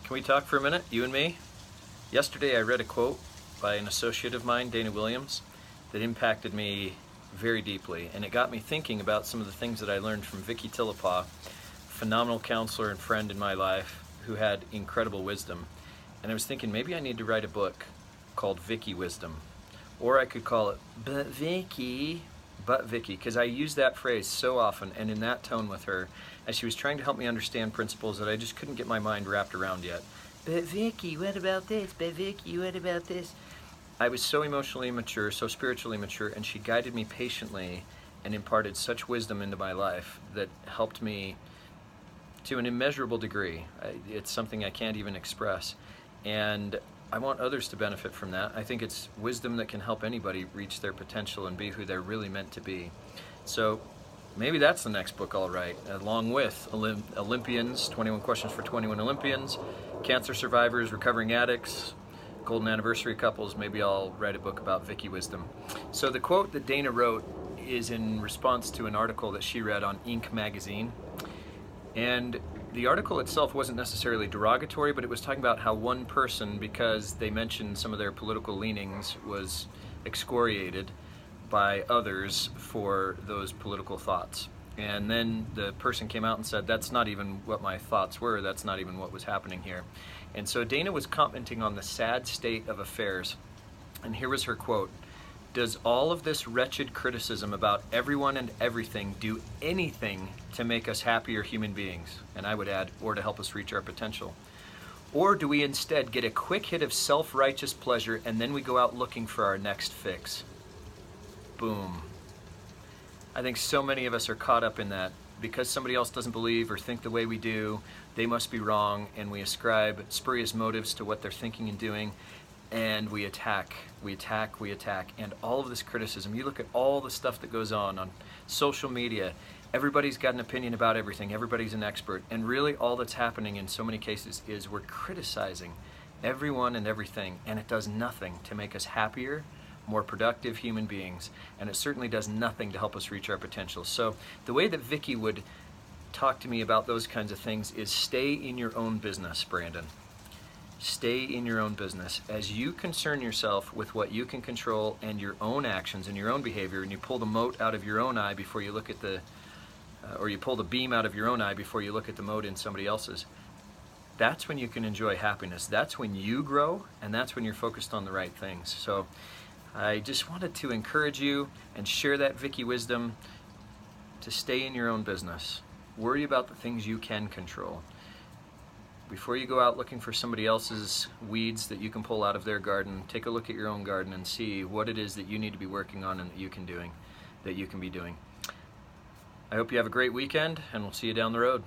Can we talk for a minute, you and me? Yesterday I read a quote by an associate of mine, Dana Williams, that impacted me very deeply, and it got me thinking about some of the things that I learned from Vicky Tillepaugh, phenomenal counselor and friend in my life who had incredible wisdom. And I was thinking maybe I need to write a book called Vicky Wisdom, or I could call it But Vicky, because I use that phrase so often and in that tone with her as she was trying to help me understand principles that I just couldn't get my mind wrapped around yet. But Vicky, what about this? But Vicky, what about this? I was so emotionally mature, so spiritually mature, and she guided me patiently and imparted such wisdom into my life that helped me to an immeasurable degree. It's something I can't even express. And I want others to benefit from that. I think it's wisdom that can help anybody reach their potential and be who they're really meant to be. So maybe that's the next book I'll write, along with Olympians, 21 Questions for 21 Olympians, cancer survivors, recovering addicts, golden anniversary couples. Maybe I'll write a book about Vicky Wisdom. So the quote that Dana wrote is in response to an article that she read on Inc. magazine. And the article itself wasn't necessarily derogatory, but it was talking about how one person, because they mentioned some of their political leanings, was excoriated by others for those political thoughts. And then the person came out and said, that's not even what my thoughts were, that's not even what was happening here. And so Dana was commenting on the sad state of affairs. And here was her quote: "Does all of this wretched criticism about everyone and everything do anything to make us happier human beings?" And I would add, or to help us reach our potential. "Or do we instead get a quick hit of self-righteous pleasure and then we go out looking for our next fix?" Boom. I think so many of us are caught up in that. Because somebody else doesn't believe or think the way we do, they must be wrong, and we ascribe spurious motives to what they're thinking and doing, and we attack, and all of this criticism. You look at all the stuff that goes on social media. Everybody's got an opinion about everything. Everybody's an expert, and really all that's happening in so many cases is we're criticizing everyone and everything, and it does nothing to make us happier, more productive human beings, and it certainly does nothing to help us reach our potential. So the way that Vicky would talk to me about those kinds of things is stay in your own business, Brandon. Stay in your own business. As you concern yourself with what you can control and your own actions and your own behavior, and you pull the mote out of your own eye before you look at or you pull the beam out of your own eye before you look at the mote in somebody else's, that's when you can enjoy happiness. That's when you grow, and that's when you're focused on the right things. So I just wanted to encourage you and share that Vicky wisdom to stay in your own business. Worry about the things you can control. Before you go out looking for somebody else's weeds that you can pull out of their garden, take a look at your own garden and see what it is that you need to be working on and that you can be doing. I hope you have a great weekend, and we'll see you down the road.